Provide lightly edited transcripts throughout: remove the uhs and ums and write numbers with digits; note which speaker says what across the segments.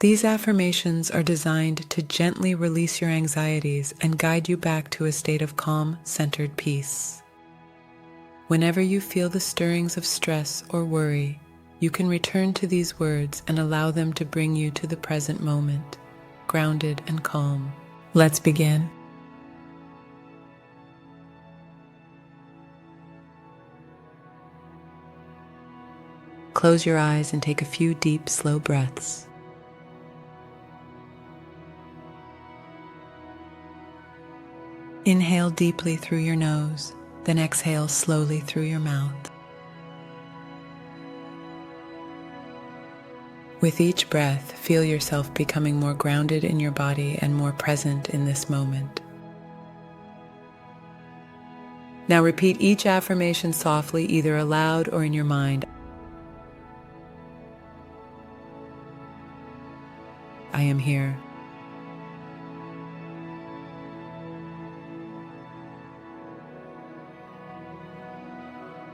Speaker 1: These affirmations are designed to gently release your anxieties and guide you back to a state of calm, centered peace. Whenever you feel the stirrings of stress or worry, you can return to these words and allow them to bring you to the present moment, grounded and calm. Let's begin. Close your eyes and take a few deep, slow breaths. Inhale deeply through your nose, then exhale slowly through your mouth. With each breath, feel yourself becoming more grounded in your body and more present in this moment. Now repeat each affirmation softly, either aloud or in your mind. I am here.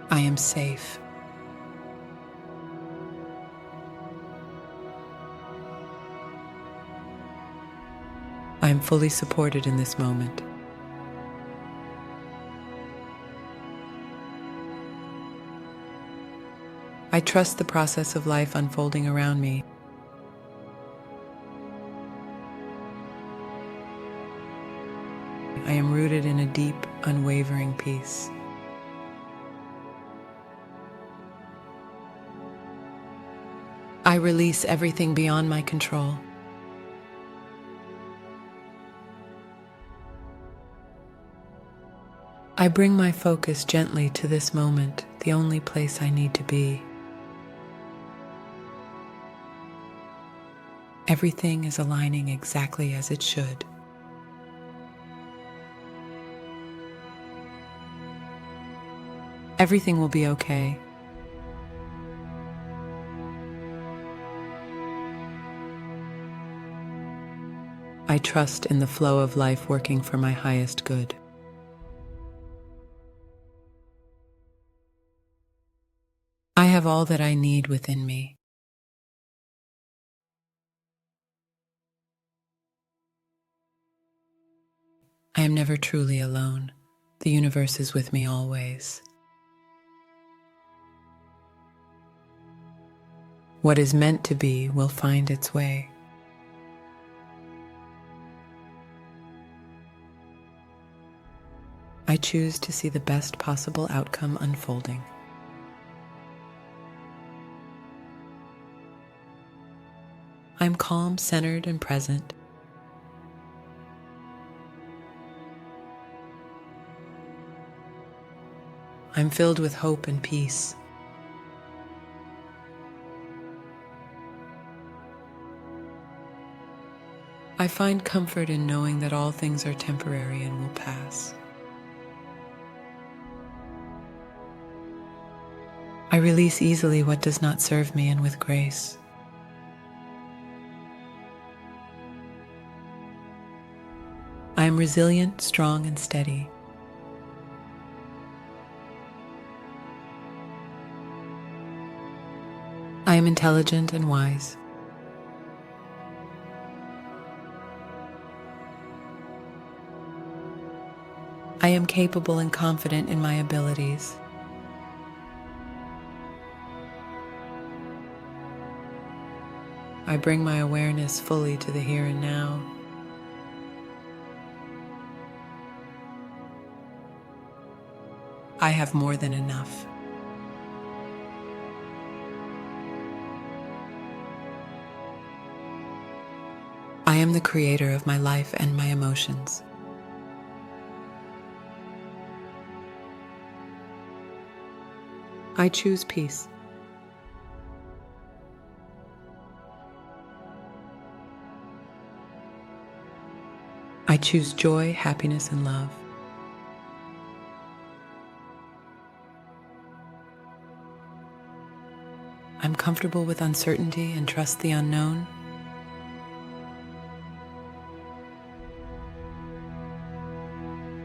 Speaker 1: I am safe. I am fully supported in this moment. I trust the process of life unfolding around me. I am rooted in a deep, unwavering peace. I release everything beyond my control. I bring my focus gently to this moment, the only place I need to be. Everything is aligning exactly as it should. Everything will be okay. I trust in the flow of life working for my highest good. I have all that I need within me. I am never truly alone. The universe is with me always. What is meant to be will find its way. I choose to see the best possible outcome unfolding. I'm calm, centered, and present. I'm filled with hope and peace. I find comfort in knowing that all things are temporary and will pass. I release easily what does not serve me and with grace. I am resilient, strong, and steady. I am intelligent and wise. I am capable and confident in my abilities. I bring my awareness fully to the here and now. I have more than enough. I am the creator of my life and my emotions. I choose peace. I choose joy, happiness, and love. I'm comfortable with uncertainty and trust the unknown.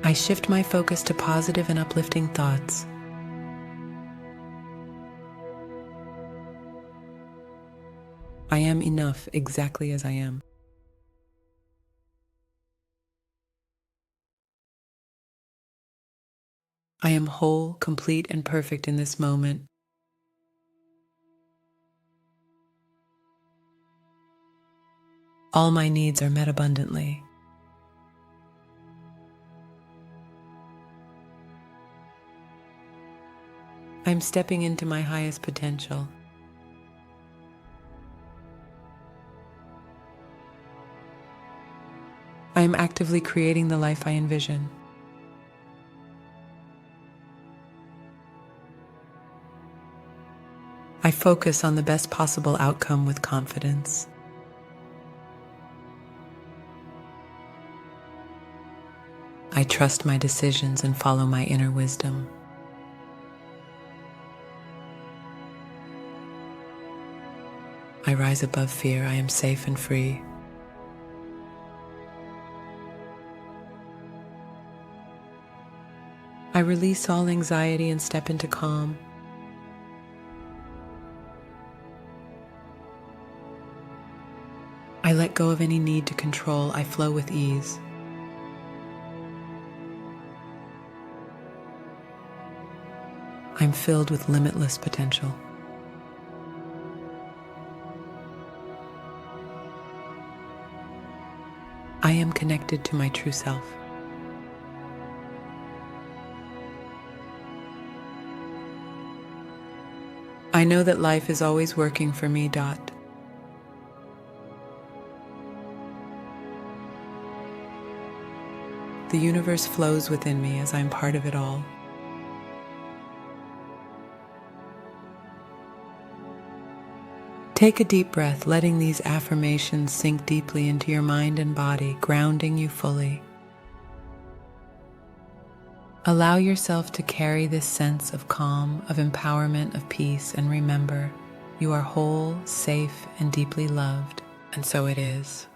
Speaker 1: I shift my focus to positive and uplifting thoughts. I am enough exactly as I am. I am whole, complete, and perfect in this moment. All my needs are met abundantly. I am stepping into my highest potential. I am actively creating the life I envision. I focus on the best possible outcome with confidence. I trust my decisions and follow my inner wisdom. I rise above fear. I am safe and free. I release all anxiety and step into calm. I let go of any need to control. I flow with ease. I'm filled with limitless potential. I am connected to my true self. I know that life is always working for me. The universe flows within me as I'm part of it all. Take a deep breath, letting these affirmations sink deeply into your mind and body, grounding you fully. Allow yourself to carry this sense of calm, of empowerment, of peace, and remember, you are whole, safe, and deeply loved, and so it is.